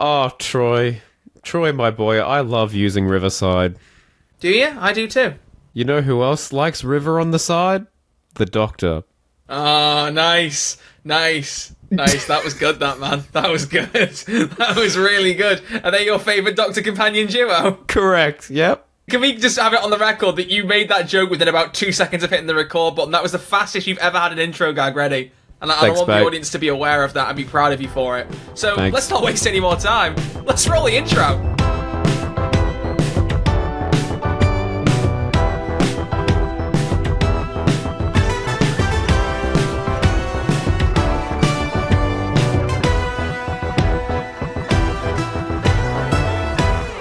Oh, Troy. Troy, my boy, I love using Riverside. Do you? I do too. You know who else likes River on the side? The Doctor. Oh, nice. That was good, that, man. That was good. That was really good. Are they your favourite Doctor companion duo? Correct, yep. Can we just have it on the record that you made that joke within about 2 seconds of hitting the record button? That was the fastest you've ever had an intro gag ready. And I want the audience to be aware of that and be proud of you for it. So let's not waste any more time. Let's roll the intro.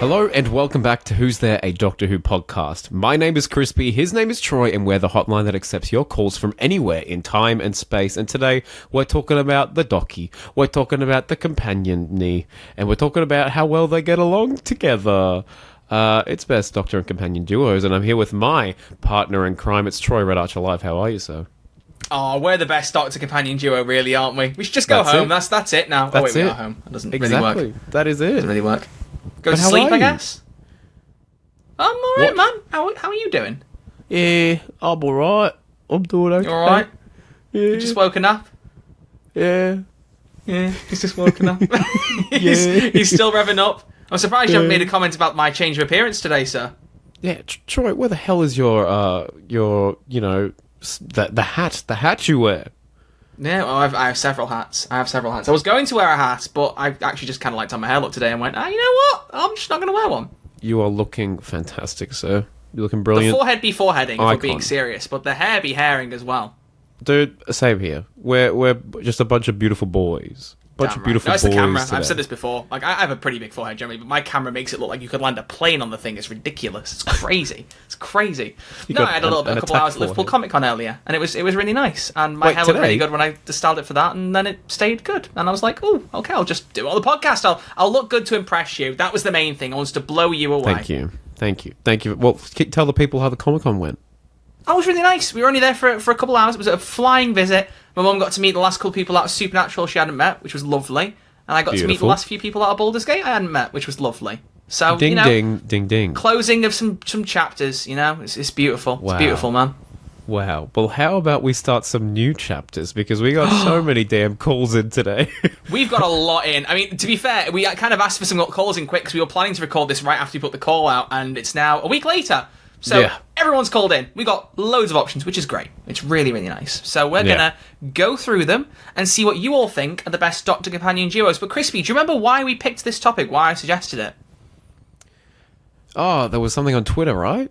Hello and welcome back to Who's There, a Doctor Who podcast. My name is Crispy, his name is Troy, and we're the hotline that accepts your calls from anywhere in time and space. And today we're talking about the Docky, we're talking about the companion-y, and we're talking about how well they get along together. It's best Doctor and companion duos, and I'm here with my partner in crime. It's Troy, Red Archer Live. How are you, sir? Oh, we're the best Doctor companion duo, really, aren't we? We should just go home. That's it now. That's we it. are home. It doesn't really work. That is it. Doesn't really work. Go But to how sleep, are I you? guess. I'm alright, man. How are you doing? Yeah, I'm alright. I'm doing okay. You alright? Yeah. You just woken up? Yeah. Yeah, he's just woken up. he's still revving up. I'm surprised you haven't made a comment about my change of appearance today, sir. Yeah, Troy, where the hell is your the hat you wear? Yeah, well, I have several hats. I was going to wear a hat, but I actually just kind of liked how my hair looked today and went, you know what? I'm just not going to wear one. You are looking fantastic, sir. You're looking brilliant. The forehead be foreheading, if we're Icon. being serious, but the hair be hairing as well. Dude, same here. We're just a bunch of beautiful boys. Bunch of beautiful It's boys the camera. today. I've said this before. Like, I have a pretty big forehead generally, but my camera makes it look like you could land a plane on the thing. It's ridiculous. It's crazy. I had a couple hours at Liverpool Comic Con earlier, and it was really nice. And my hair looked really good when I styled it for that, and then it stayed good. And I was like, oh, okay, I'll just do it on the podcast. I'll look good to impress you. That was the main thing. I wanted to blow you away. Thank you. Well, tell the people how the Comic Con went. Oh, it was really nice. We were only there for a couple hours. It was a flying visit. My mum got to meet the last couple of people out of Supernatural she hadn't met, which was lovely. And I got to meet the last few people out of Baldur's Gate I hadn't met, which was lovely. So, Ding. Closing of some chapters, it's beautiful. Wow. It's beautiful, man. Wow. Well, how about we start some new chapters? Because we got so many damn calls in today. We've got a lot in. I mean, to be fair, we kind of asked for some calls in quick because we were planning to record this right after we put the call out, and it's now a week later. So everyone's called in. We got loads of options, which is great. It's really, really nice. So we're going to go through them and see what you all think are the best Doctor companion duos. But Crispy, do you remember why we picked this topic, why I suggested it? Oh, there was something on Twitter, right?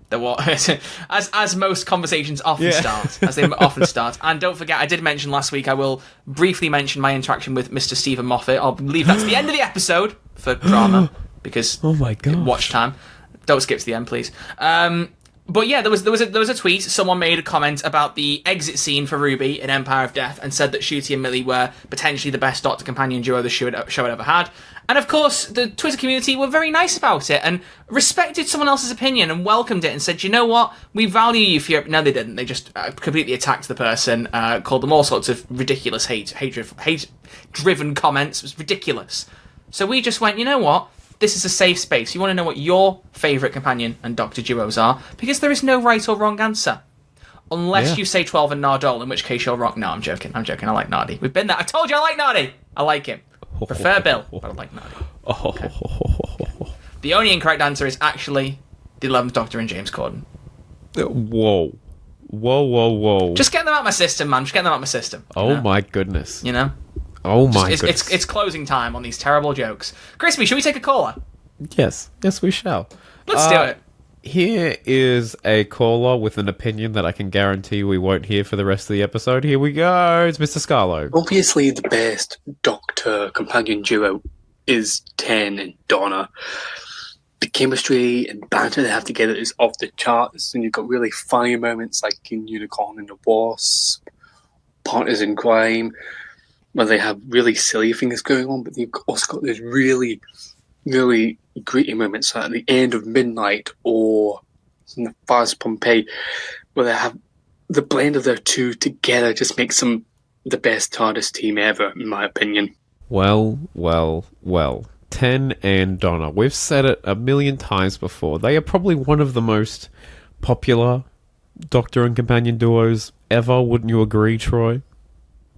There was, as most conversations often start, as they often start. And don't forget, I did mention last week, I will briefly mention my interaction with Mr. Stephen Moffat. I'll leave that to the end of the episode for drama, because oh my god, watch time. Don't skip to the end, please. But yeah, there was a tweet. Someone made a comment about the exit scene for Ruby in Empire of Death and said that Ncuti and Millie were potentially the best Doctor companion duo the show had ever had. And of course, the Twitter community were very nice about it and respected someone else's opinion and welcomed it and said, you know what, we value you for your... No, they didn't. They just completely attacked the person, called them all sorts of ridiculous hate-driven comments. It was ridiculous. So we just went, you know what? This is a safe space. You want to know what your favourite companion and Doctor duos are, because there is no right or wrong answer. Unless you say 12 and Nardole, in which case you're wrong. No, I'm joking. I like Nardi. We've been there. I told you I like Nardi. I like him. Prefer Bill, but I like Nardi. Okay. The only incorrect answer is actually the 11th Doctor and James Corden. Whoa. Just get them out of my system, man. Just get them out of my system. Oh my goodness. You know? Oh my goodness. It's closing time on these terrible jokes. Crispy, should we take a caller? Yes, we shall. Let's do it. Here is a caller with an opinion that I can guarantee we won't hear for the rest of the episode. Here we go. It's Mr. Scarlo. Obviously, the best Doctor companion duo is Ten and Donna. The chemistry and banter they have together is off the charts, and you've got really funny moments like in Unicorn and the Wasp, Partners in Crime, where they have really silly things going on, but they've also got those really, really gritty moments at the end of Midnight or in the Fast Pompeii, where they have the blend of their two together just makes them the best TARDIS team ever, in my opinion. Well, well, well. 10 and Donna. We've said it a million times before. They are probably one of the most popular Doctor and companion duos ever. Wouldn't you agree, Troy?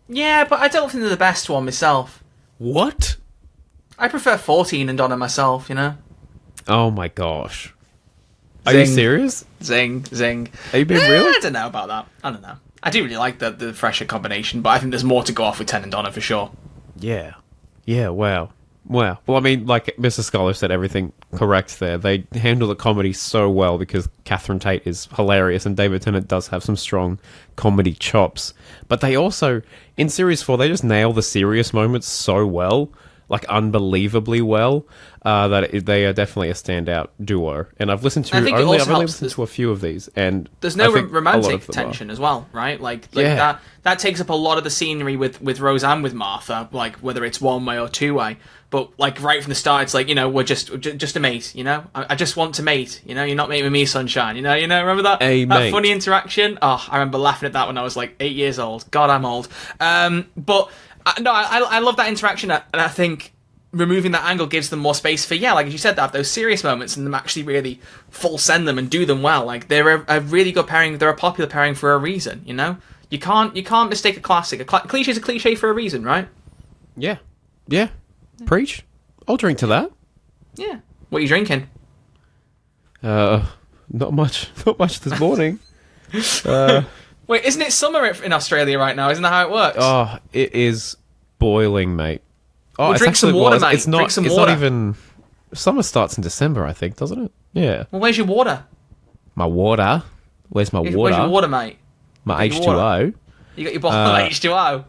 Yeah, but I don't think they're the best one myself. What? I prefer 14 and Donna myself, you know? Oh my gosh. Are you Zing. serious? Zing, zing. Are you being real? I don't know about that. I don't know. I do really like the fresher combination, but I think there's more to go off with 10 and Donna for sure. Yeah. Yeah, wow. Wow. Well, I mean, like Mr. Scholar said, everything correct there. They handle the comedy so well because Catherine Tate is hilarious and David Tennant does have some strong comedy chops. But they also, in Series 4, they just nail the serious moments so well, like unbelievably well, they are definitely a standout duo. And I've listened to, I've only listened to a few of these. And there's no romantic them tension as well, right? Like yeah. that takes up a lot of the scenery with Rose and with Martha, like whether it's one way or two way. But like right from the start, it's like, you know, we're just a mate, you know. I just want to mate, you know. You're not mating with me, sunshine, you know. Remember that funny interaction? Oh, I remember laughing at that when I was like 8 years old. God, I'm old. But no, I love that interaction, and I think removing that angle gives them more space for, like as you said, to have those serious moments and them actually really full send them and do them well. Like they're a really good pairing. They're a popular pairing for a reason, you know. You can't mistake a classic. A cliche is a cliche for a reason, right? Yeah. Preach. I'll drink to that. Yeah. What are you drinking? Not much this morning. Wait, isn't it summer in Australia right now? Isn't that how it works? Oh, it is boiling, mate. Oh, well, drink some water, mate. It's not. Drink some it's water. not even. Summer starts in December, I think, doesn't it? Yeah. Well, where's your water? My water. Where's my water? Where's your water, mate? My H2O. You got your bottle of H2O.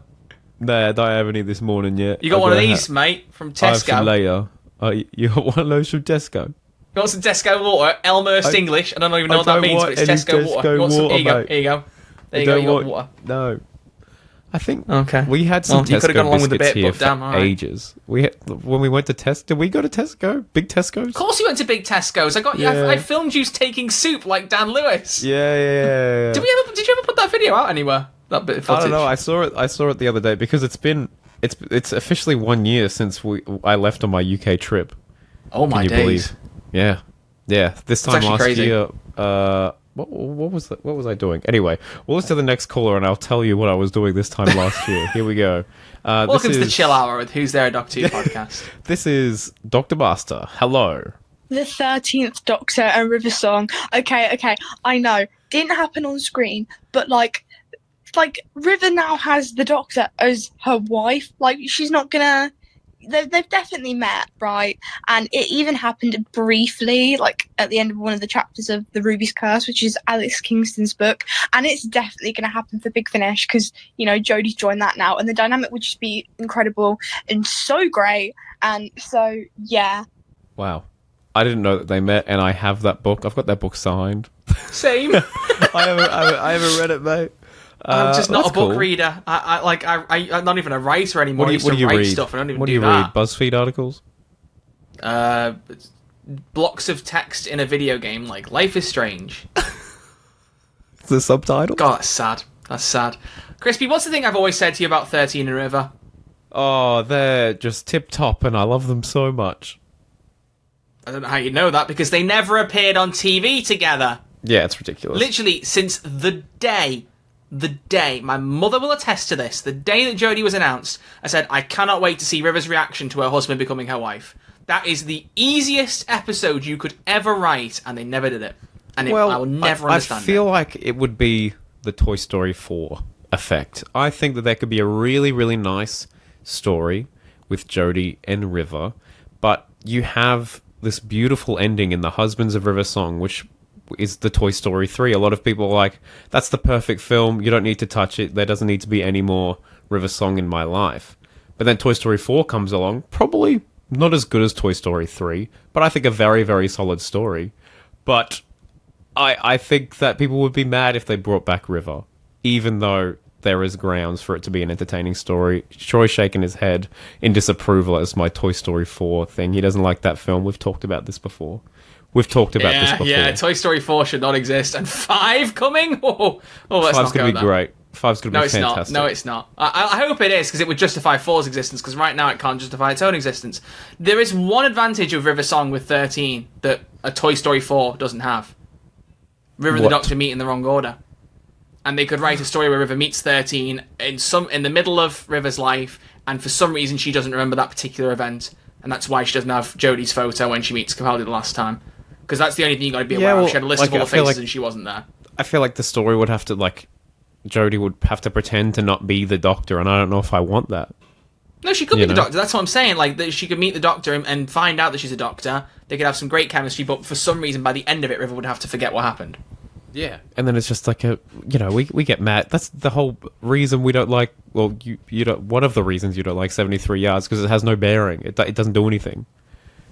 No, I don't have any this morning yet. You got one of these, mate, from Tesco. I have some later. You got one of those from Tesco? You want some Tesco water? Elmhurst English. I don't even know what that means, but it's Tesco water. You want some? Here you go. Here you go. There you go. You got water. No. I think we had some you could have gone along with the bit, here but damn, for ages. We had, when we went to Tesco. Did we go to Tesco? Big Tesco's? Of course, you went to Big Tesco's. I filmed you taking soup like Dan Lewis. Yeah. Did you ever put that video out anywhere? That bit of footage. I don't know. I saw it the other day because it's officially 1 year since I left on my UK trip. Oh my days! Can you believe? Yeah. This time last crazy. year. What was I doing? Anyway, we'll listen to the next caller and I'll tell you what I was doing this time last year. Here we go. Welcome to the Chill Hour with Who's There, Doctor Who podcast. This is Dr. Master. Hello. The 13th Doctor and River Song. Okay, I know. Didn't happen on screen, but like River now has the Doctor as her wife. Like, she's not gonna... They've definitely met, right? And it even happened briefly, like at the end of one of the chapters of The Ruby's Curse, which is Alex Kingston's book. And it's definitely going to happen for Big Finish because, you know, Jodie's joined that now. And the dynamic would just be incredible and so great. And so, yeah. Wow. I didn't know that they met, and I have that book. I've got that book signed. Same. I haven't read it, mate. I'm just not a book cool. reader. I'm not even a writer anymore. What do you read? Stuff. I don't even what do you that. read? BuzzFeed articles? Blocks of text in a video game like Life is Strange. The subtitle? God, that's sad. Crispy, what's the thing I've always said to you about 13 and River? Oh, they're just tip-top, and I love them so much. I don't know how you know that, because they never appeared on TV together. Yeah, it's ridiculous. Literally, since the day, my mother will attest to this, the day that Jodie was announced, I said, I cannot wait to see River's reaction to her husband becoming her wife. That is the easiest episode you could ever write, and they never did it. And I will never understand it. I feel like it would be the Toy Story 4 effect. I think that there could be a really, really nice story with Jodie and River, but you have this beautiful ending in the Husbands of River Song, which is the Toy Story 3. A lot of people are like, that's the perfect film, you don't need to touch it, there doesn't need to be any more River Song in my life. But then Toy Story 4 comes along, probably not as good as Toy Story 3, but I think a very, very solid story. But I think that people would be mad if they brought back River, even though there is grounds for it to be an entertaining story. Troy's shaking his head in disapproval as my Toy Story 4 thing. He doesn't like that film. We've talked about this before. Yeah, Toy Story 4 should not exist. And 5 coming? Oh, let's 5's not go going to be there. great. Five's going to No, be it's fantastic. not. No, it's not. I hope it is, because it would justify 4's existence, because right now it can't justify its own existence. There is one advantage of River Song with 13 that a Toy Story 4 doesn't have. River and the What? Doctor meet in the wrong order. And they could write a story where River meets 13 in the middle of River's life, and for some reason she doesn't remember that particular event, and that's why she doesn't have Jodie's photo when she meets Capaldi the last time. Because that's the only thing you got to be aware of. She had a list of all the faces and she wasn't there. I feel like the story would have to, like, Jodie would have to pretend to not be the Doctor, and I don't know if I want that. No, she could be the Doctor. That's what I'm saying. Like, that she could meet the Doctor and find out that she's a Doctor. They could have some great chemistry, but for some reason, by the end of it, River would have to forget what happened. Yeah. And then it's just like we get mad. That's the whole reason we don't like, well, you don't, one of the reasons you don't like 73 Yards, because it has no bearing. It doesn't do anything.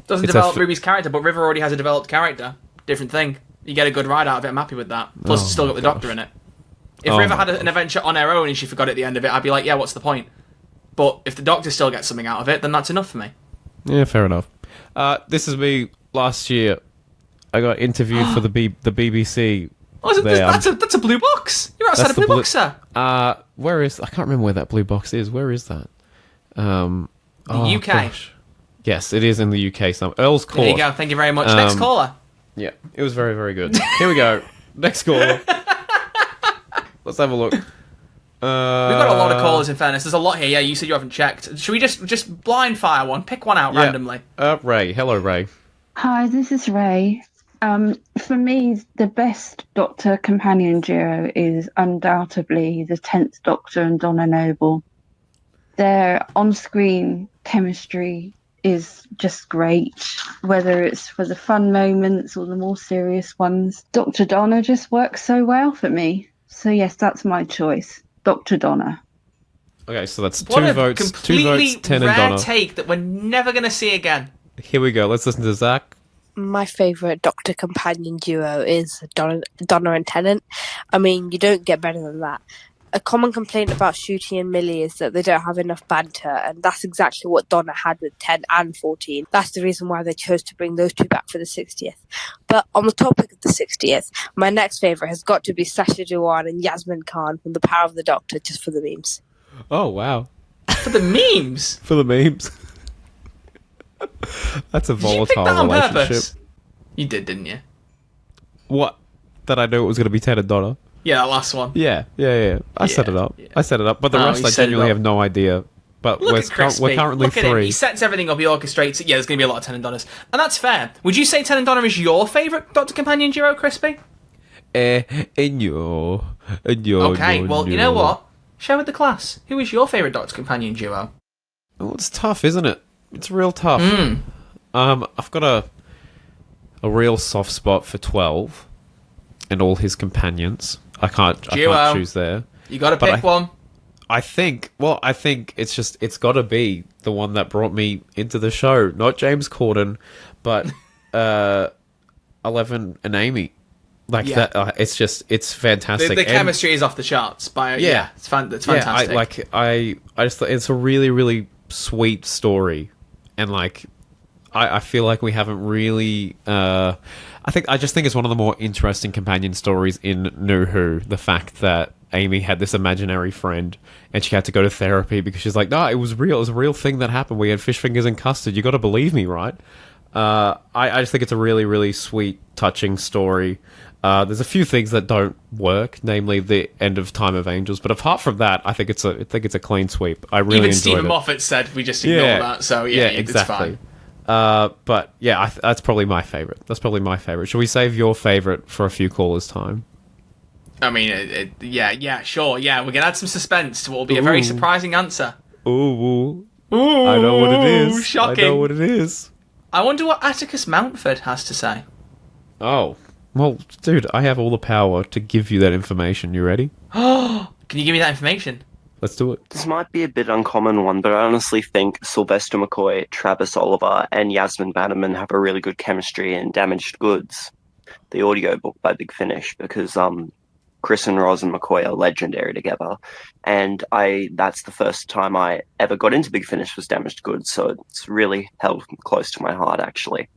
Doesn't develop Ruby's character, but River already has a developed character. Different thing. You get a good ride out of it. I'm happy with that. Plus, it's still got the Doctor in it. If River had an adventure on her own and she forgot at the end of it, I'd be like, yeah, what's the point? But if the Doctor still gets something out of it, then that's enough for me. Yeah, fair enough. This is me last year. I got interviewed for the BBC. Oh, that's a blue box. You're outside a blue box, sir. Where is... I can't remember where that blue box is. Where is that? The UK. Gosh. Yes, it is in the UK. Earl's Court. There you go. Thank you very much. Next caller. Yeah, it was very, very good. Here we go. Next caller. Let's have a look. We've got a lot of callers, in fairness. There's a lot here. Yeah, you said you haven't checked. Should we just blind fire one? Pick one out randomly. Ray. Hello, Ray. Hi, this is Ray. For me, the best Doctor companion duo is undoubtedly the 10th Doctor and Donna Noble. Their on-screen chemistry is just great, whether it's for the fun moments or the more serious ones. Dr. Donna just works so well for me. So yes, that's my choice. Dr. Donna. Okay, so that's What two a votes, completely 10 and rare Donna. take that we're never going to see again. Here we go. Let's listen to Zach. My favourite Doctor companion duo is Donna and Tennant. I mean, you don't get better than that. A common complaint about Shooty and Millie is that they don't have enough banter, and that's exactly what Donna had with 10 and 14. That's the reason why they chose to bring those two back for the 60th. But on the topic of the 60th, my next favourite has got to be Sasha Dewan and Yasmin Khan from The Power of the Doctor, just for the memes. Oh, wow. For the memes? For the memes. That's a Did you pick volatile that on relationship. purpose? You did, didn't you? What? That I knew it was going to be 10 and Donna? Yeah, that last one. Yeah. I set it up. Yeah. I set it up. But the Oh, rest he I set it genuinely up. have no idea. But Look we're, at Crispy. we're currently Look at him. 3. He sets everything up. He orchestrates it. Yeah, there's going to be a lot of 10 and Donnas. And that's fair. Would you say 10 and Donna is your favourite Doctor Companion duo, Crispy? Okay, Well, you know what? Share with the class. Who is your favourite Doctor Companion duo? Oh, it's tough, isn't it? It's real tough. I've got a real soft spot for 12 and all his companions. I can't choose there. You got to pick one. I think it's got to be the one that brought me into the show, not James Corden, but 11 and Amy. That, it's fantastic. The chemistry is off the charts. It's fantastic. I just thought it's a really, really sweet story, and I feel like we haven't really. I just think it's one of the more interesting companion stories in New Who. The fact that Amy had this imaginary friend and she had to go to therapy because she's like, no, it was real. It was a real thing that happened. We had fish fingers and custard. You got to believe me, right? I just think it's a really, really sweet, touching story. There's a few things that don't work, namely the end of Time of Angels. But apart from that, I think it's a clean sweep. I really Even enjoyed Stephen it. Moffat said we just ignore that. So exactly. It's fine. But yeah, that's probably my favorite. Should we save your favorite for a few callers' time? I mean, sure. Yeah, we're gonna add some suspense to what will be a very surprising answer. Ooh, I know what it is. Shocking. I know what it is. I wonder what Atticus Mountford has to say. Oh, well, dude, I have all the power to give you that information. You ready? Can you give me that information? Let's do it. This might be a bit uncommon one, but I honestly think Sylvester McCoy, Travis Oliver, and Yasmin Bannerman have a really good chemistry in Damaged Goods, the audiobook by Big Finish, because Chris and Roz and McCoy are legendary together. And that's the first time I ever got into Big Finish was Damaged Goods, so it's really held close to my heart, actually.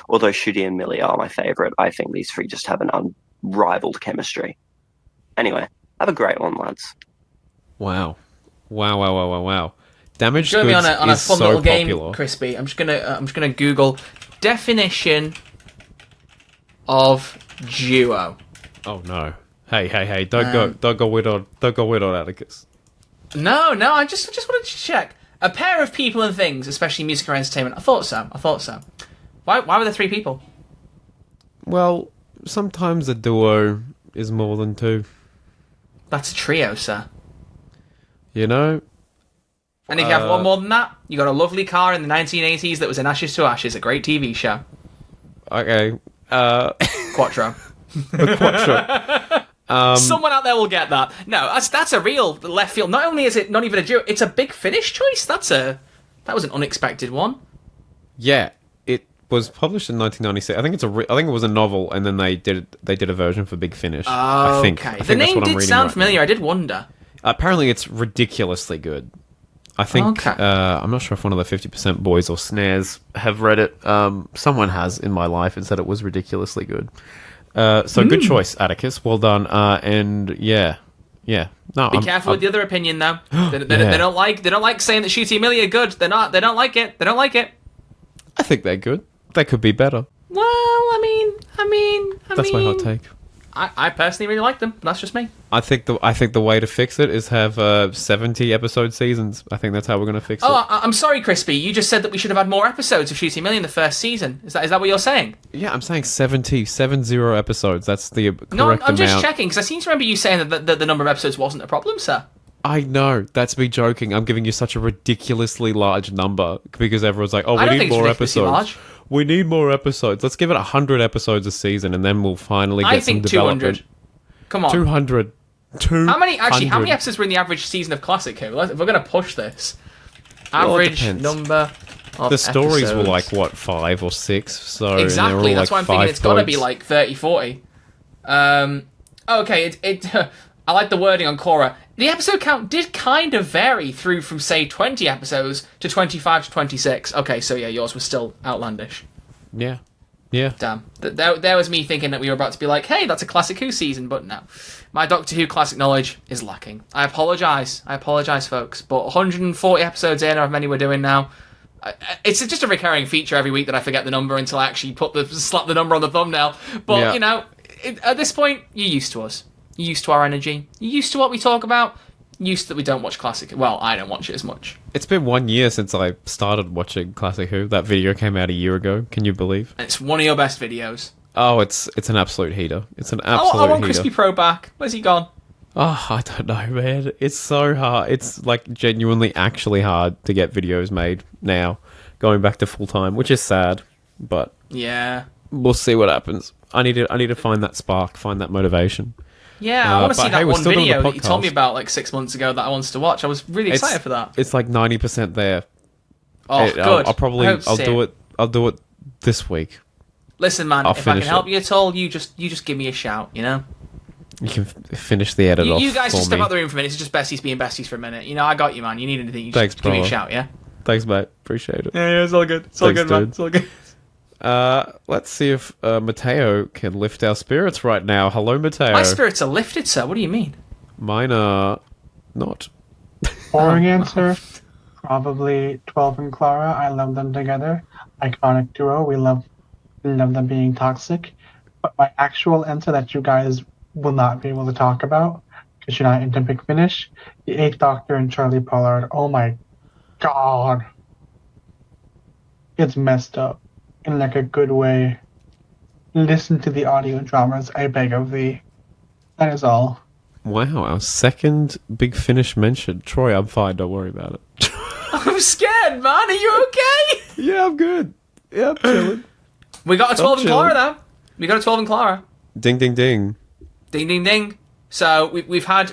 Although Shooty and Millie are my favourite, I think these three just have an unrivaled chemistry. Anyway, have a great one, lads. Wow. Wow. Damaged Join goods me on a is fun so little game, popular. Crispy. I'm just gonna Google definition of duo. Oh no. Hey, don't go weird on Atticus. No, I just wanted to check. A pair of people and things, especially music or entertainment. I thought so. Why were there 3 people? Well, sometimes a duo is more than 2. That's a trio, sir. You know? And if you have one more than that, you got a lovely car in the 1980s that was an Ashes to Ashes, a great TV show. Okay. Quattro. A quattro. Someone out there will get that. No, that's a real left field. Not only is it not even a duo, it's a Big Finish choice. That was an unexpected one. Yeah, it was published in 1996. I think it was a novel, and then they did a version for Big Finish. I think The that's name what I'm did reading sound right familiar. now. I did wonder. Apparently, it's ridiculously good. I think I'm not sure if one of the 50% boys or snares have read it. Someone has in my life and said it was ridiculously good. So good choice, Atticus. Well done. And yeah. No, Be careful with the other opinion, though. They don't like saying that Shooty and Millie are good. They don't like it. I think they're good. They could be better. Well, I mean, That's my hot take. I personally really like them. That's just me. I think the way to fix it is have 70 episode seasons. I think that's how we're going to fix it. I'm sorry, Crispy. You just said that we should have had more episodes of Shooty Millie in the first season. Is that what you're saying? Yeah, I'm saying 70 episodes. That's the correct amount. No, I'm just checking because I seem to remember you saying that the number of episodes wasn't a problem, sir. I know. That's me joking. I'm giving you such a ridiculously large number because everyone's like, "Oh, we need more episodes. Large. We need more episodes. Let's give it 100 episodes a season, and then we'll finally get some development." 200. Come on. 200. How many episodes were in the average season of Classic Who? If we're going to push this. Average number of the stories episodes. were like, what, 5 or 6? So exactly, that's all why I'm like thinking it's got to be like 30, 40. Okay, I like the wording on Cora. The episode count did kind of vary through from, say, 20 episodes to 25 to 26. Okay, so yeah, yours was still outlandish. Yeah. Damn. There was me thinking that we were about to be like, hey, that's a Classic Who season, but no. My Doctor Who classic knowledge is lacking. I apologise, folks, but 140 episodes in, or how many we're doing now, it's just a recurring feature every week that I forget the number until I actually slap the number on the thumbnail. But, at this point, you're used to us. You're used to our energy. You're used to what we talk about. You're used that we don't watch Classic. Well, I don't watch it as much. It's been 1 year since I started watching Classic Who. That video came out a year ago. Can you believe? And it's one of your best videos. Oh, it's an absolute heater. It's an absolute I want heater. Crispy Pro back. Where's he gone? Oh, I don't know, man. It's so hard. It's like genuinely actually hard to get videos made now, going back to full time, which is sad, but yeah, we'll see what happens. I need to find that spark, find that motivation. Yeah, I want to see that one video that you told me podcast. about like 6 months ago that I wanted to watch. I was really excited for that. It's like 90% there. Oh, good. I'll do it this week. Listen, man, if I can help you at all, you just give me a shout, you know? You can finish the edit off. You guys just for step me. out the room for a minute. It's just besties being besties for a minute. You know, I got you, man. You need anything, you Thanks, just give me a brother. shout, yeah? Thanks, mate. Appreciate it. Yeah, it's all good. It's all Thanks, good, man. dude. It's all good. Let's see if Mateo can lift our spirits right now. Hello, Mateo. My spirits are lifted, sir. What do you mean? Mine are not. Boring answer. Probably 12 and Clara. I love them together. Iconic duo. We love them being toxic. But my actual answer that you guys will not be able to talk about, because you're not into Big Finish, the 8th Doctor and Charlie Pollard. Oh my god. It's messed up. In like a good way. Listen to the audio dramas, I beg of thee. That is all. Wow, our second Big Finish mention. Troy, I'm fine. Don't worry about it. I'm scared, man. Are you okay? Yeah, I'm good. Yeah, I'm chilling. We got a 12 and chilling. Clara, though. We got a 12 and Clara. Ding, ding, ding. Ding, ding, ding. So we've had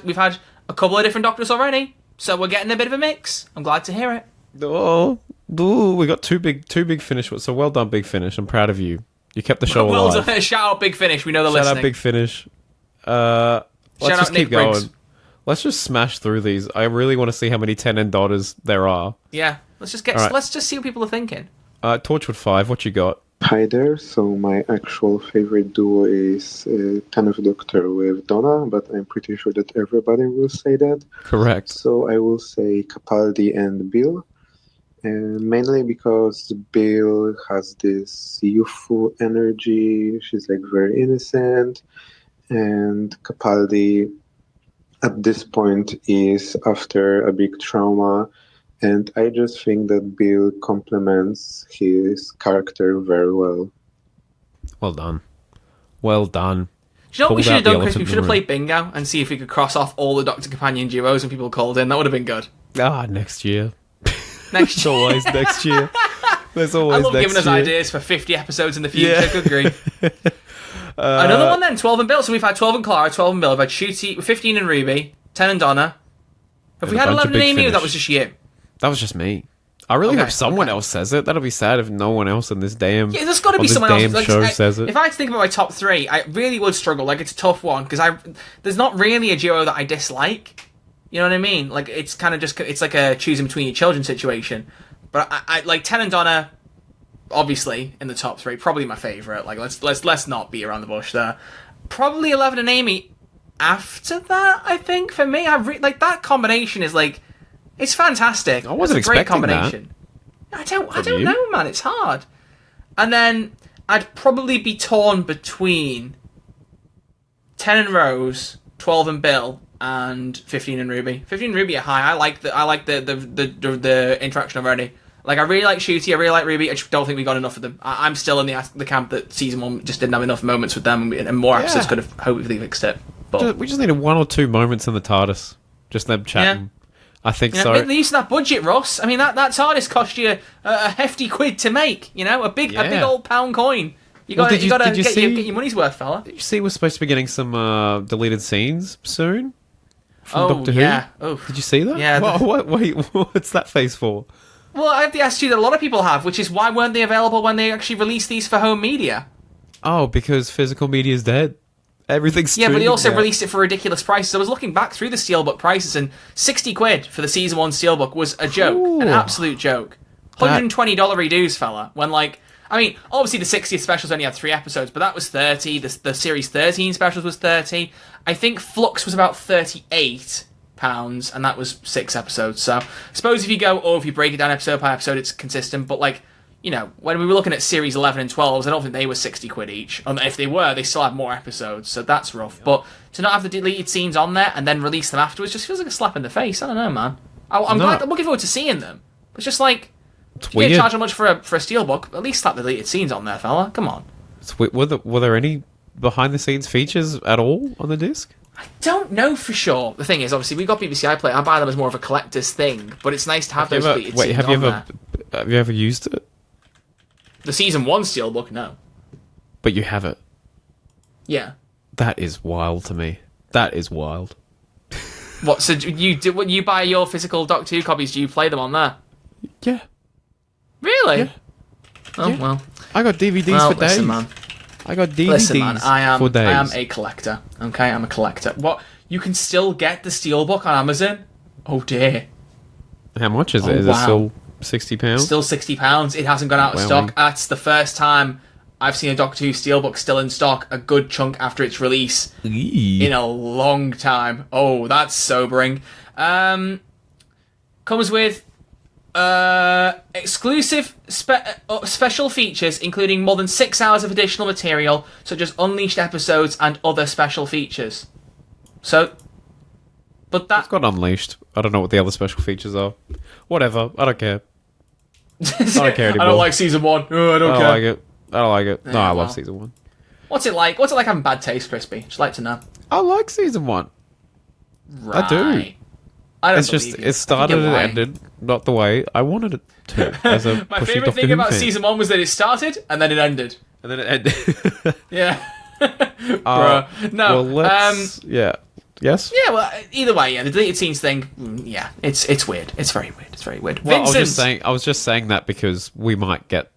a couple of different Doctors already. So we're getting a bit of a mix. I'm glad to hear it. Oh, we got two big Finish. So well done, Big Finish. I'm proud of you. You kept the show Well alive. done. Shout out Big Finish. We know they're Shout listening. out Big Finish. Let's Shout just out Nick keep going. Briggs. Let's just smash through these. I really want to see how many 10 and daughters there are. Yeah. Let's just All right. let's just see what people are thinking. Torchwood 5, what you got? Hi there. So my actual favorite duo is 10th Doctor with Donna, but I'm pretty sure that everybody will say that. Correct. So I will say Capaldi and Bill, mainly because Bill has this youthful energy. She's like very innocent, and Capaldi at this point is after a big trauma. And I just think that Bill complements his character very well. Well done. Well done. Do you know what we Pulled should out have the done, Chris? elephant We in should the have played bingo and see if we could cross off all the Doctor Companion duos and people called in. That would have been good. Next year. Next It's always next year. There's always I love next giving us year. ideas for 50 episodes in the future. Yeah. Good grief. Another one then, 12 and Bill. So we've had 12 and Clara, 12 and Bill. We've had Shooty, 15 and Ruby, 10 and Donna. Have And we a had bunch of 11 and Big Amy, or Finish. that was just you? That was just me. I really Okay, hope someone okay. else says it. That'll be sad if no one else in this damn Yeah, there's got to on be this someone damn else. show says it. If I had to think about my top three, I really would struggle. Like, it's a tough one because there's not really a duo that I dislike. You know what I mean? Like, it's kind of just it's like a choosing between your children situation. But I like 10 and Donna, obviously in the top three, probably my favorite. Like, let's not beat around the bush there. Probably 11 and Amy. After that, I think for me, like that combination is like. It's fantastic. I wasn't it's a great expecting that. combination. I don't you? know, man. It's hard. And then I'd probably be torn between 10 and Rose, 12 and Bill, and 15 and Ruby. 15 and Ruby are high. I like the interaction already. Like, I really like Shooty, I really like Ruby. I just don't think we got enough of them. I'm still in the camp that season 1 just didn't have enough moments with them, and more episodes could have hopefully fixed it. But We just needed 1 or 2 moments in the TARDIS. Just them chatting. I think you know, so. make the use of that budget, Ross. I mean, that TARDIS cost you a hefty quid to make. You know, a big old pound coin. You got Did you to get see- your money's worth, fella. Did you see we're supposed to be getting some deleted scenes soon? From Oh, Doctor yeah. Who? Oh. Did you see that? Yeah, Wait, what's that face for? Well, I have the attitude that a lot of people have, which is why weren't they available when they actually released these for home media? Oh, because physical media is dead. Everything's Yeah, but they streaming also now. released it for ridiculous prices. I was looking back through the Steelbook prices, and 60 quid for the Season 1 Steelbook was a joke. An Ooh. absolute joke. $120 redos, fella. When, like, I mean, obviously the 60th specials only had 3 episodes, but that was 30. The Series 13 specials was 30. I think Flux was about £38, and that was 6 episodes. So, I suppose if you go, or if you break it down episode by episode, it's consistent, but, like, you know, when we were looking at Series 11 and 12s, I don't think they were 60 quid each. And if they were, they still had more episodes, so that's rough. But to not have the deleted scenes on there and then release them afterwards just feels like a slap in the face. I don't know, man. I'm glad, I'm looking forward to seeing them. It's just like, It's you get weird. charged how much for a steelbook, at least slap the deleted scenes on there, fella. Come on. Were there any behind the scenes features at all on the disc? Don't know for sure. The thing is, obviously, we've got BBC iPlayer. I buy them as more of a collector's thing, but it's nice to have those deleted scenes have you on ever there. have you ever used it? The Season 1 steelbook, no. But you have it. Yeah. That is wild to me. That is wild. What, so when you buy your physical Doctor Who copies, do you play them on there? Yeah. Really? Yeah. Oh, Yeah. well. I got DVDs Well, for days. listen, man. I got DVDs Listen, man, for days. I am a collector. Okay, I'm a collector. What? You can still get the Steelbook on Amazon? Oh dear. How much is it? Oh, Is wow. it still £60? Still £60. It hasn't gone out of Wowee. stock. That's the first time I've seen a Doctor Who Steelbook still in stock a good chunk after its release in a long time. Oh, that's sobering. Comes with exclusive special features, including more than 6 hours of additional material, such as unleashed episodes and other special features. So, but that It's got Unleashed. I don't know what the other special features are. Whatever. I don't care. I don't care anymore. I don't like season 1. Oh, I I don't don't care. like it. I don't like it. No, Yeah, I well. love season 1. What's it like? What's it like having bad taste, Crispy? Just like to know. I like season 1. Right. I do. I don't It's just believe you. it started I and think you're lying. ended not the way I wanted it to. As a My pushy favourite Doctor thing Who about fan. season 1 was that it started and then it ended. And then it ended. Yeah. Bruh. No. Well, let's. Yeah. Yes. Yeah. Well, either way, yeah. The deleted scenes thing. Yeah. It's weird. It's very weird. It's very weird. Well, Vincent. I was just saying that because we might get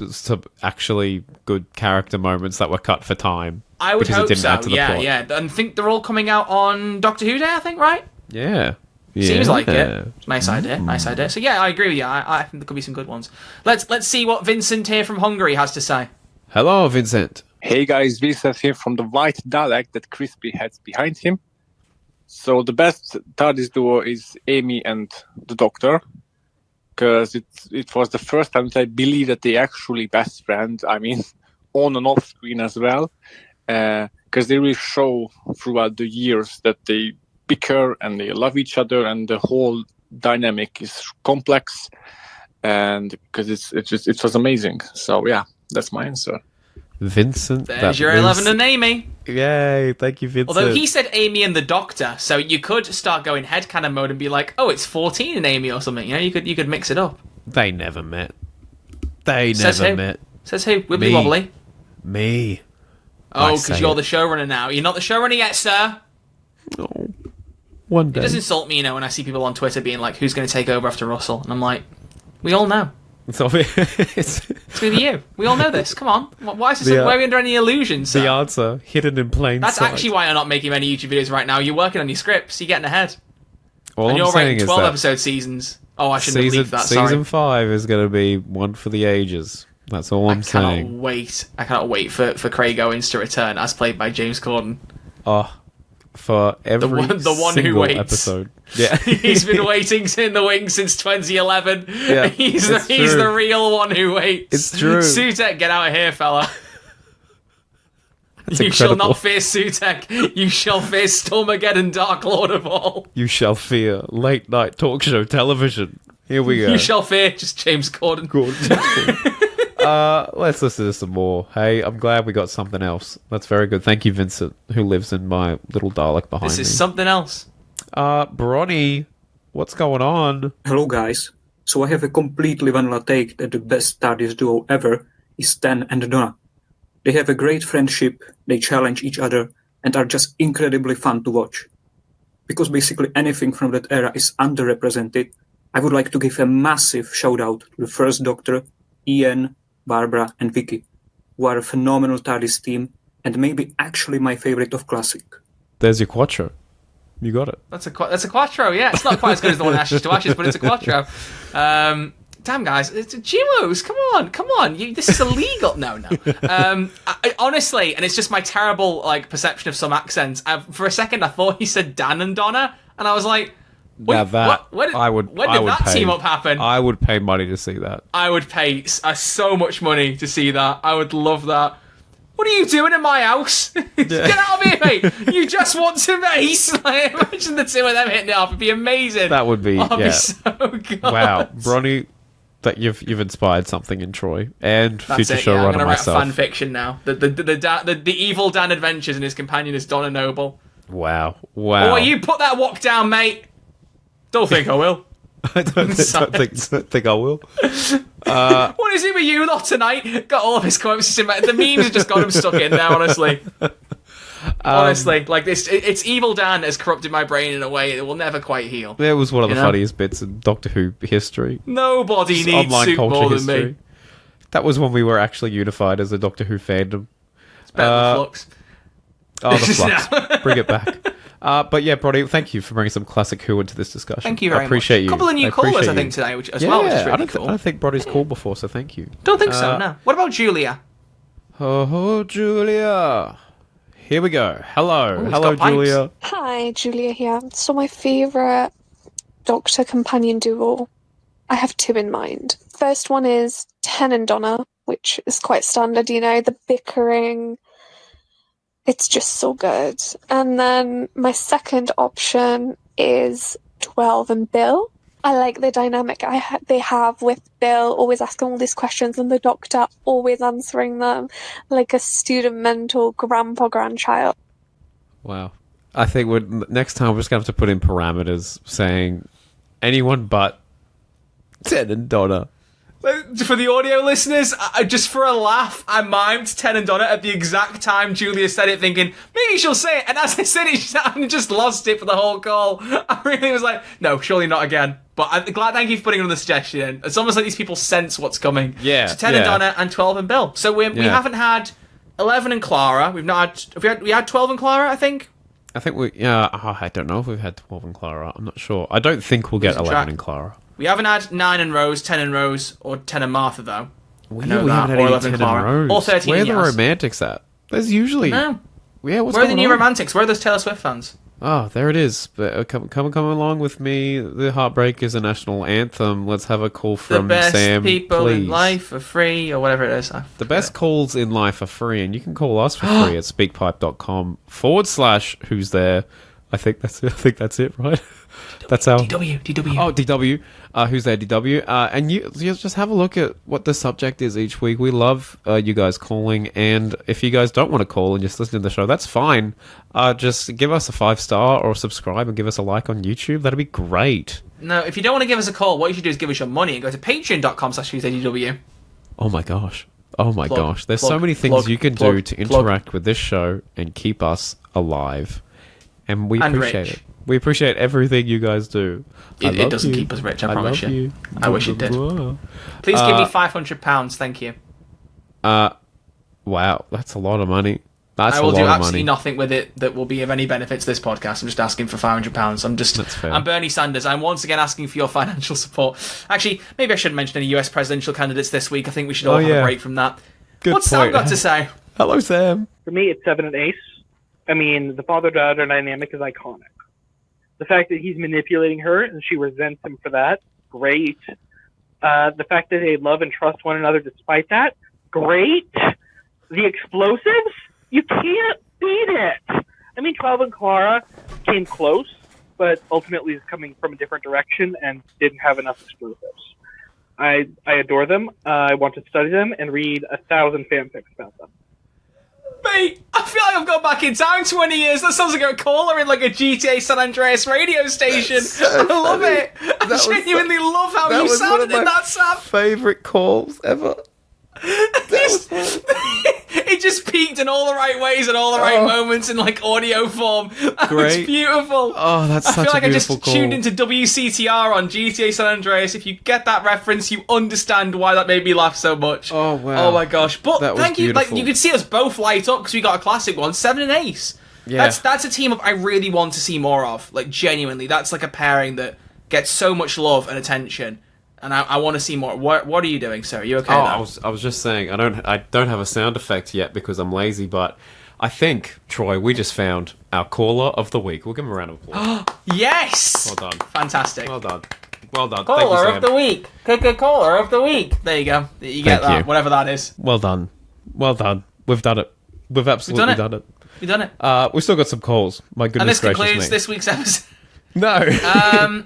some actually good character moments that were cut for time. I would because it hope didn't so. add to the Yeah. plot. Yeah. And I think they're all coming out on Doctor Who Day. I think, right? Yeah. Seems like it. Nice idea. So yeah, I agree with you. I think there could be some good ones. Let's see what Vincent here from Hungary has to say. Hello, Vincent. Hey guys, Vincent here from the white Dalek that Crispy has behind him. So the best TARDIS duo is Amy and the Doctor, because it was the first time that I believe that they actually best friends. I mean, on and off screen as well, because they really show throughout the years that they bicker and they love each other, and the whole dynamic is complex, and because it was amazing. So yeah, that's my answer. Vincent. There's your 11 and Amy. Yay, thank you, Vincent. Although he said Amy and the Doctor, so you could start going headcanon mode and be like, oh, it's 14 and Amy or something. You know, you could mix it up. They never met. Says who? Wibbly wobbly. Me. Oh, because you're the showrunner now. You're not the showrunner yet, sir. Oh, one day. It does insult me, when I see people on Twitter being like, who's going to take over after Russell? And I'm like, we all know. It's obvious. It's going to be you. We all know this. Come on. Why is this? Why are we under any illusions? Sir? The answer hidden in plain That's sight. actually why I'm not making many YouTube videos right now. You're working on your scripts. You're getting ahead. All you're saying writing is 12 that episode seasons. Oh, I shouldn't have believed that. Sorry. Season 5 is going to be one for the ages. That's all I'm saying. I cannot wait for Craig Owens to return as played by James Corden. Oh, for every the one who single waits. episode. Yeah. He's been waiting in the wings since 2011. Yeah, he's the real one who waits. It's true. Sutek, get out of here, fella. You shall not fear Sutek. You shall fear Stormageddon, Dark Lord of all. You shall fear late night talk show television. Here we go. You shall fear just James Corden. Let's listen to some more. Hey, I'm glad we got something else. That's very good. Thank you, Vincent, who lives in my little Dalek behind me. This is something else. Bronny, what's going on? Hello, guys. So I have a completely vanilla take that the best TARDIS duo ever is Stan and Donna. They have a great friendship, they challenge each other, and are just incredibly fun to watch. Because basically anything from that era is underrepresented, I would like to give a massive shout out to the first Doctor, Ian, Barbara, and Vicky, who are a phenomenal TARDIS team, and maybe actually my favorite of Classic. There's your quattro. You got it. That's a quattro, yeah. It's not quite as good as the one Ashes to Ashes, but it's a quattro. Damn, guys, it's duos. Come on. This is illegal. No. I, honestly, and it's just my terrible perception of some accents. For a second, I thought he said Dan and Donna, and I was like, wait, when did that team up happen? I would pay money to see that. I would pay so much money to see that. I would love that. What are you doing in my house? Get out of here, mate! You just want to mace. Imagine the two of them hitting it off. It'd be amazing. That would be. Be so good. Wow, Bronny, that you've inspired something in Troy and future showrunner I'm gonna myself. write fanfiction now. The evil Dan adventures and his companion is Donna Noble. Wow. Oh, you put that walk down, mate. Don't think I will. I don't think I will. What is it with you lot tonight? Got all of his quotes in the memes have just got him stuck in there, honestly. Honestly, it's evil Dan has corrupted my brain in a way it will never quite heal. It was one of the funniest bits in Doctor Who history. Nobody needs online soup culture more than history. me. That was when we were actually unified as a Doctor Who fandom. It's better than Flux. Oh, the Flux. Bring it back. But yeah, Brody, thank you for bringing some classic Who into this discussion. Thank you very much. I appreciate you. A couple of new callers, I think, today, which is really cool. I don't think Brody's called before, so thank you. Don't think so, no. What about Julia? Oh, Julia. Here we go. Hello. Hello, Julia. Hi, Julia here. So my favourite Doctor companion duo, I have two in mind. First one is Ten and Donna, which is quite standard, the bickering. It's just so good. And then my second option is 12 and Bill. I like the dynamic they have with Bill always asking all these questions and the Doctor always answering them like a student mentor grandchild. Wow. I think next time we're just going to have to put in parameters saying anyone but Ted and Donna. For the audio listeners, just for a laugh, I mimed Ten and Donna at the exact time Julia said it, thinking, maybe she'll say it. And as I said it, I just lost it for the whole call. I really was like, no, surely not again. But I'm glad, thank you for putting on the suggestion in. It's almost like these people sense what's coming. Yeah. So 10 and Donna and 12 and Bill. So we haven't had 11 and Clara. We had 12 and Clara, I think. I think I don't know if we've had 12 and Clara. I'm not sure. I don't think we'll get 11 and Clara. We haven't had 9 and Rose, 10 and Rose, or 10 and Martha, though. We haven't had any 10 and Rose. Or 13 Where are and the Yas. romantics at? There's usually... No. Yeah, what's Where are the going new on? romantics? Where are those Taylor Swift fans? Oh, there it is. But, come along with me. The Heartbreak is a national anthem. Let's have a call from the best Sam, people please. in life are free, or whatever it is. The best calls in life are free, and you can call us for free at speakpipe.com/who's there. I think that's it, right? That's our DW. Oh, DW. Who's there, DW? And you just have a look at what the subject is each week. We love you guys calling, and if you guys don't want to call and just listen to the show, that's fine. Just give us a 5-star or subscribe and give us a like on YouTube. That'd be great. No, if you don't want to give us a call, what you should do is give us your money and go to patreon.com/who'stheydw. Oh my gosh. Oh my gosh. There's so plug, many things plug, you can plug, do to plug. interact with this show and keep us alive. And we And appreciate rich. it. We appreciate everything you guys do. It doesn't keep us rich, I promise love you. I wish it did. Whoa. Please give me £500, thank you. Wow, that's a lot of money. That's I will a lot do of absolutely money. nothing with it that will be of any benefit to this podcast. I'm just asking for £500. That's fair. I'm Bernie Sanders. I'm once again asking for your financial support. Actually, maybe I shouldn't mention any US presidential candidates this week. I think we should all have a break from that. Good What's Sam point. got to say? Hello, Sam. For me, it's 7 and Ace. I mean, the father-daughter dynamic is iconic. The fact that he's manipulating her and she resents him for that, great. The fact that they love and trust one another despite that, great. The explosives, you can't beat it. I mean, 12 and Clara came close, but ultimately is coming from a different direction and didn't have enough explosives. I adore them. I want to study them and read 1,000 fanfics about them. Mate, I feel like I've gone back in time 20 years. That sounds like a caller in like a GTA San Andreas radio station. I love it. I genuinely love how you sounded in that, Sam. Favorite calls ever. It just peaked in all the right ways and all the right moments in like audio form. That was Great. beautiful. Oh, that's I such feel a like I just beautiful call. tuned into WCTR on GTA San Andreas. If you get that reference, you understand why that made me laugh so much. Oh wow. Oh my gosh. But That was thank you. Like beautiful. you could see us both light up because we got a classic one, 7 and Ace. Yeah. That's a team I really want to see more of. Like genuinely, that's like a pairing that gets so much love and attention. And I want to see more. What are you doing, sir? Are you okay? Oh, now? I was just saying I don't have a sound effect yet because I'm lazy, but I think, Troy, we just found our caller of the week. We'll give him a round of applause. Yes! Well done. Fantastic. Well done. Well done. Caller Thank you, of Sam. the week. Caller of the week. There you go. You get Thank that, you. whatever that is. Well done. Well done. We've done it. We've absolutely done it. We've done it. We've still got some calls. My And goodness this gracious concludes me. this week's episode. No.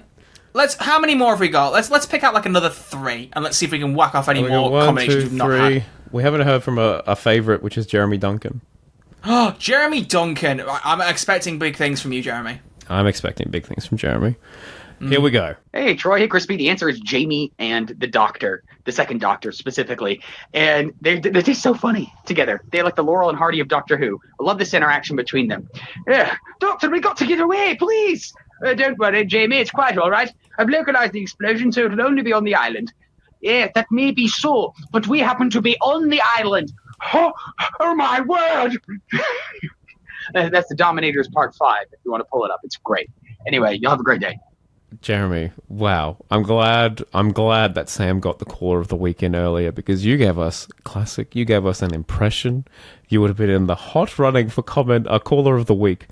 How many more have we got? Let's pick out like another 3 and let's see if we can whack off any We got more 1, combinations 2, we've not 3. had. We haven't heard from a favourite, which is Jeremy Duncan. Oh, Jeremy Duncan. I'm expecting big things from you, Jeremy. I'm expecting big things from Jeremy. Here we go. Hey, Troy. Hey, Crispy. The answer is Jamie and the Doctor, the second Doctor specifically. And they're just so funny together. They're like the Laurel and Hardy of Doctor Who. I love this interaction between them. Yeah, Doctor, we got to get away, please. Don't worry, Jamie. It's quite all right. I've localized the explosion, so it'll only be on the island. Yeah, that may be so, but we happen to be on the island. Oh my word! That's the Dominators Part 5, if you want to pull it up. It's great. Anyway, you'll have a great day. Jeremy, wow. I'm glad that Sam got the caller of the week in earlier because you gave us classic, you gave us an impression. You would have been in the hot running for a caller of the week.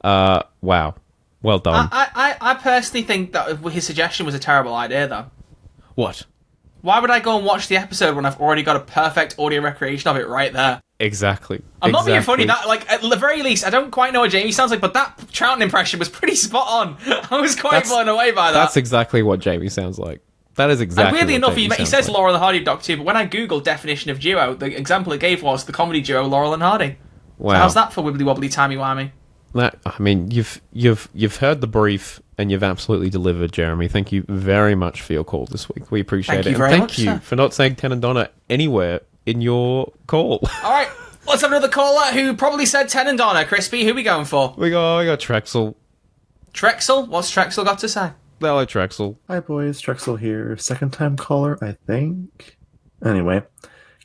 Wow. Well done. I personally think that his suggestion was a terrible idea, though. What? Why would I go and watch the episode when I've already got a perfect audio recreation of it right there? Exactly. I'm not being funny. That, like, at the very least, I don't quite know what Jamie sounds like, but that Troughton impression was pretty spot on. I was quite blown away by that. That's exactly what Jamie sounds like. That is exactly. And weirdly what enough, Jamie he sounds says like. Laurel and Hardy Doctor 2, but when I googled definition of duo, the example it gave was the comedy duo Laurel and Hardy. Wow. So how's that for wibbly wobbly timey wimey? I mean, you've heard the brief and you've absolutely delivered, Jeremy. Thank you very much for your call this week. We appreciate Thank it. you very and much, thank you sir. for not saying Ten and Donna anywhere in your call. All right, let's have another caller who probably said 10 and Donna. Crispy, who we going for? we got Trexel. Trexel? What's Trexel got to say? Hello, Trexel. Hi boys, Trexel here. Second time caller, I think. Anyway,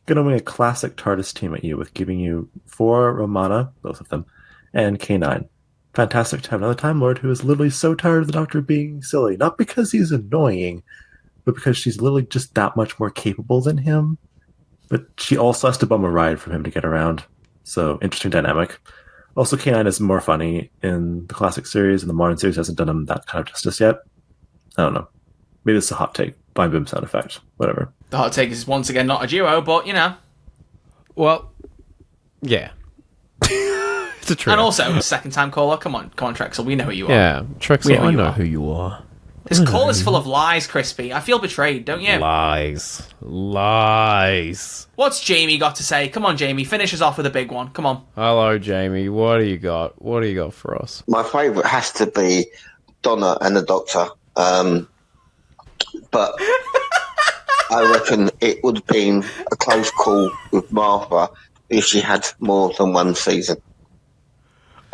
gonna wing a classic TARDIS team at you with giving you 4 Romana, both of them, and K9. fantastic to have another Time Lord who is literally so tired of the Doctor being silly. Not because he's annoying, but because she's literally just that much more capable than him. But she also has to bum a ride for him to get around. So, interesting dynamic. Also, K9 is more funny in the classic series, and the modern series hasn't done him that kind of justice yet. I don't know. Maybe it's a hot take. Blind boom sound effect. Whatever. The hot take is once again not a duo, but you know. Well, yeah. It's a trio. And also, second time caller. Come on, Trexel. We know who you are. Yeah, Trexel, I know who you are. This call is full of lies, Crispy. I feel betrayed, don't you? Lies. What's Jamie got to say? Come on, Jamie. Finish us off with a big one. Come on. Hello, Jamie. What do you got? What do you got for us? My favourite has to be Donna and the Doctor. But I reckon it would have been a close call with Martha if she had more than one season.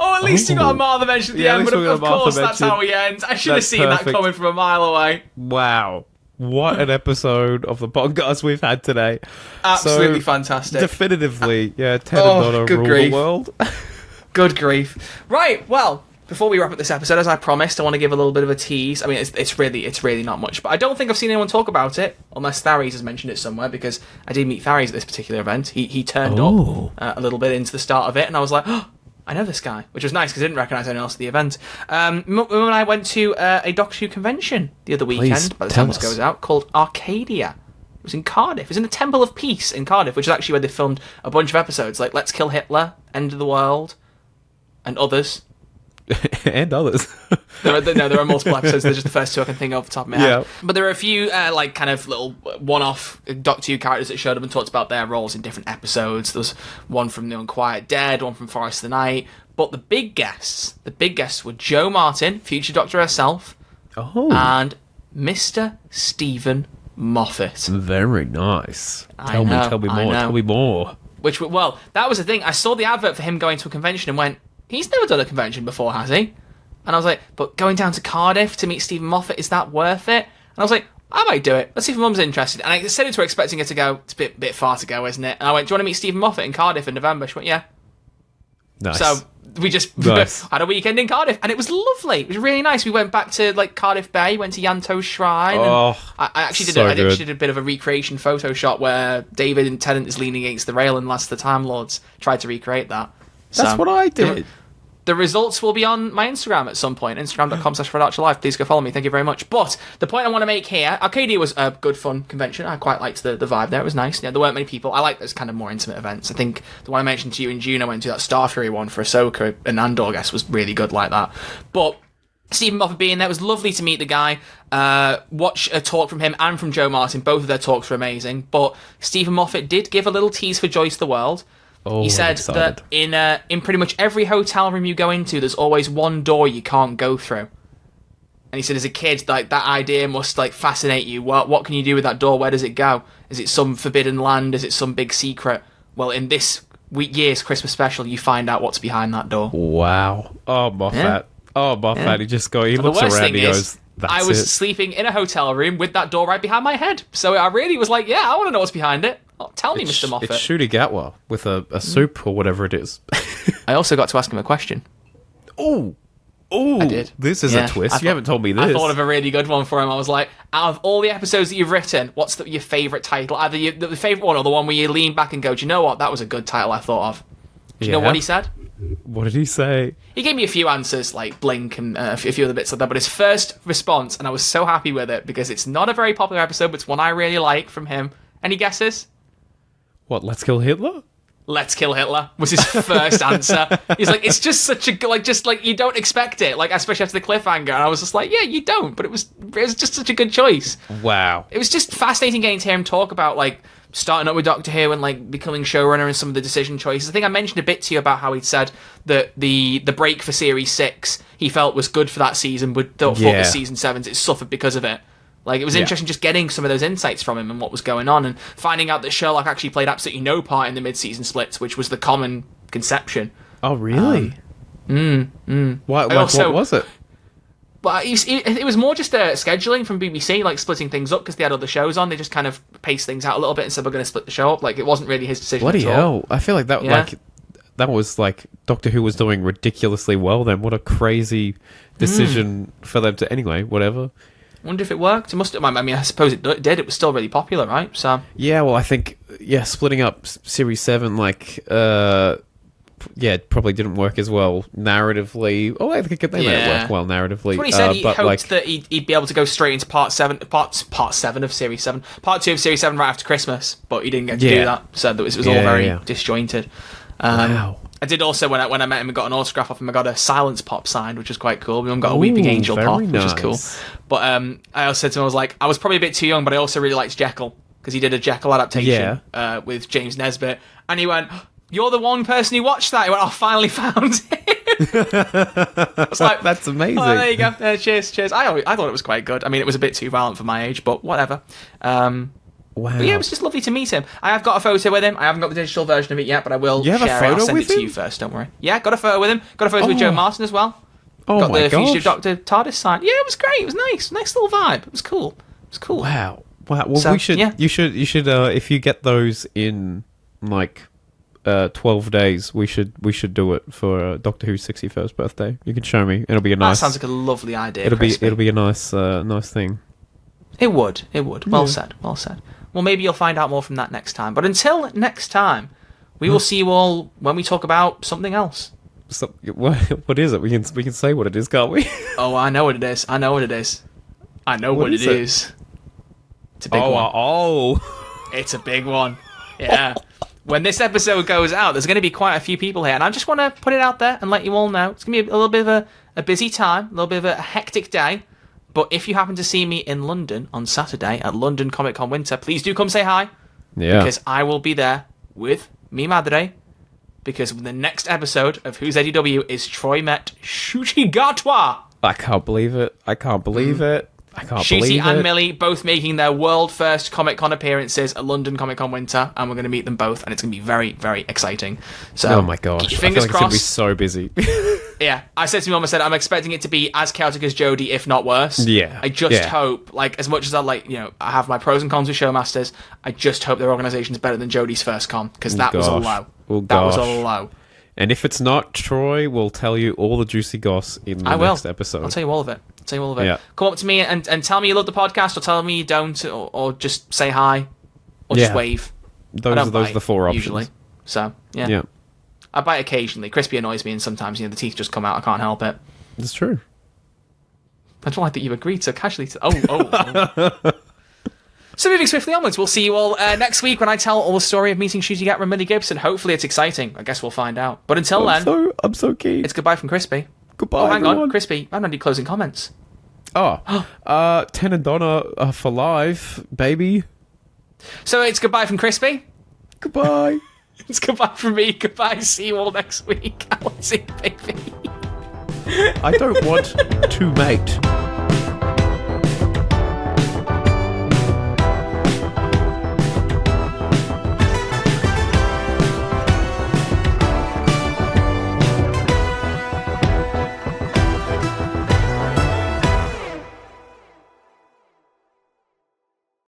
Oh, at least you got a Martha mention at the end, but of course that's how we end. I should have seen that coming from a mile away. Wow. What an episode of the podcast we've had today. Absolutely fantastic. Definitively, yeah, Ted and Donna rule the world. Good grief. Right, well, before we wrap up this episode, as I promised, I want to give a little bit of a tease. I mean, it's really not much, but I don't think I've seen anyone talk about it, unless Tharies has mentioned it somewhere, because I did meet Tharies at this particular event. He turned up a little bit into the start of it, and I was like, oh, I know this guy, which was nice because I didn't recognise anyone else at the event. Mum and I went to a Doctor Who convention the other weekend, by the time this goes out, called Arcadia. It was in Cardiff. It was in the Temple of Peace in Cardiff, which is actually where they filmed a bunch of episodes, like Let's Kill Hitler, End of the World, and others. And others. There are multiple episodes. They're just the first two I can think of off the top of my head. Yeah. But there are a few like kind of little one-off Doctor Who characters that showed up and talked about their roles in different episodes. There was one from The Unquiet Dead, one from Forest of the Night. But the big guests were Jo Martin, future Doctor herself, and Mr. Stephen Moffat. Very nice. Tell me more. Well, that was the thing. I saw the advert for him going to a convention and went, he's never done a convention before, has he? And I was like, but going down to Cardiff to meet Stephen Moffat, is that worth it? And I was like, I might do it. Let's see if Mum's interested. And I said it to her expecting her to go, it's a bit far to go, isn't it? And I went, do you want to meet Stephen Moffat in Cardiff in November? She went, yeah. Nice. So we just had a weekend in Cardiff, and it was lovely. It was really nice. We went back to like Cardiff Bay, went to Yanto's Shrine. And I actually did a bit of a recreation Photoshop where David and Tennant is leaning against the rail and Last of the Time Lords. Tried to recreate that. That's what I did. The results will be on my Instagram at some point, instagram.com/FredArcherLive. Please go follow me. Thank you very much. But the point I want to make here, Arcadia was a good, fun convention. I quite liked the vibe there. It was nice. Yeah, there weren't many people. I like those kind of more intimate events. I think the one I mentioned to you in June, I went to that Star Fury one for Ahsoka and Andor, I guess, was really good like that. But Stephen Moffat being there, it was lovely to meet the guy. Watch a talk from him and from Jo Martin. Both of their talks were amazing. But Stephen Moffat did give a little tease for Joyce the World. He said that in pretty much every hotel room you go into, there's always one door you can't go through. And he said, as a kid, like that idea must like fascinate you. What can you do with that door? Where does it go? Is it some forbidden land? Is it some big secret? Well, in this year's Christmas special, you find out what's behind that door. Wow. Oh, Moffat. Yeah. Oh, Moffat. Yeah. He looks around and he goes, that's I was sleeping in a hotel room with that door right behind my head. So I really was like, yeah, I want to know what's behind it. Tell me, Mr. Moffat. It's Shooty Gatwa with a soup or whatever it is. I also got to ask him a question. Oh, I did. This is a twist. You haven't told me this. I thought of a really good one for him. I was like, out of all the episodes that you've written, what's your favourite title? Either the favourite one or the one where you lean back and go, do you know what? That was a good title I thought of. Do you know what he said? What did he say? He gave me a few answers, like Blink and a few other bits like that, but his first response, and I was so happy with it, because it's not a very popular episode, but it's one I really like from him. Any guesses? What, Let's Kill Hitler? Let's Kill Hitler was his first answer. He's like, it's just such a, like, just like, you don't expect it, like, especially after the cliffhanger, and I was just like, yeah, you don't, but it was just such a good choice. Wow. It was just fascinating getting to hear him talk about, like, starting up with Doctor Who and, like, becoming showrunner and some of the decision choices. I think I mentioned a bit to you about how he'd said that the break for Series 6 he felt was good for that season, but thought for Season 7 it suffered because of it. Like, it was interesting just getting some of those insights from him and what was going on, and finding out that Sherlock actually played absolutely no part in the mid-season splits, which was the common conception. Oh, really? What was it? But it was more just scheduling from BBC, like splitting things up because they had other shows on. They just kind of paced things out a little bit and said we're going to split the show up. Like, it wasn't really his decision. Bloody hell! I feel like that like Doctor Who was doing ridiculously well then. What a crazy decision for them to... Anyway, whatever. Wonder if it worked. It must have, I mean, I suppose it did. It was still really popular, right? So yeah, well, I think splitting up Series 7, like, it probably didn't work as well narratively. Oh, I think they made it work well narratively. That's what he said. He but hoped that he'd be able to go straight into part 7 of Series 7, part 2 of Series 7 right after Christmas, but he didn't get to do that. So it was all very disjointed. Wow. I did also, when I met him and got an autograph off him, I got a Silence Pop signed, which was quite cool. We got a Weeping Angel Pop, which was cool. But I also said to him, I was probably a bit too young, but I also really liked Jekyll, because he did a Jekyll adaptation with James Nesbitt. And he went, "You're the one person who watched that." He went, "I finally found him." I was like, that's amazing. Oh, there you go. Cheers. I thought it was quite good. I mean, it was a bit too violent for my age, but whatever. Wow. But yeah, it was just lovely to meet him. I have got a photo with him. I haven't got the digital version of it yet, but I will share it. I'll send it to you first, don't worry. Yeah, got a photo with him. Got a photo with Joe Martin as well. Oh got my the gosh. Fugitive Doctor TARDIS sign. Yeah, it was great. It was nice. Nice little vibe. It was cool. Wow. Well, So, we should. You should. If you get those in 12 days, we should do it for Doctor Who's 61st birthday. You can show me. It'll be a nice. That sounds like a lovely idea. It'll be a nice thing. It would. Well said. Well, maybe you'll find out more from that next time. But until next time, we will see you all when we talk about something else. So, what is it? We can say what it is, can't we? Oh, I know what it is. I know what it is. It's a big one. Oh. It's a big one. Yeah. When this episode goes out, there's going to be quite a few people here, and I just want to put it out there and let you all know. It's going to be a little bit of a busy time, a little bit of a hectic day. But if you happen to see me in London on Saturday at London Comic Con Winter, please do come say hi. Yeah. Because I will be there with mi madre. Because the next episode of Who's ADW is Troy met Shuchi Gatwa. I can't believe it. Shooty and Millie both making their world first Comic Con appearances at London Comic Con Winter, and we're going to meet them both, and it's going to be very, very exciting. So, oh my gosh, fingers I feel like crossed. it's going to be so busy. Yeah, I said to my mum, I said I'm expecting it to be as chaotic as Jodie, if not worse. Yeah, I just hope, as much as I I have my pros and cons with Showmasters, I just hope their organisation's better than Jodie's first con, because that was a low. That was a low. And if it's not, Troy will tell you all the juicy goss in the next episode. I'll tell you all of it. Yeah. Come up to me and tell me you love the podcast, or tell me you don't, or just say hi, or just wave. Those are the 4 options. Usually. So, yeah. I bite occasionally. Crispy annoys me, and sometimes the teeth just come out. I can't help it. It's true. I don't like that you agreed so casually to... Oh. So moving swiftly onwards, we'll see you all next week when I tell all the story of meeting Shooty Gat and Millie Gibson. Hopefully it's exciting. I guess we'll find out. But until then... I'm so keen. It's goodbye from Crispy. Goodbye, Oh, hang everyone. on. Crispy, I don't need closing comments. Oh. 10 and Donna for live, baby. So it's goodbye from Crispy. Goodbye. It's goodbye from me. Goodbye. See you all next week. I want to see you, baby. I don't want to mate.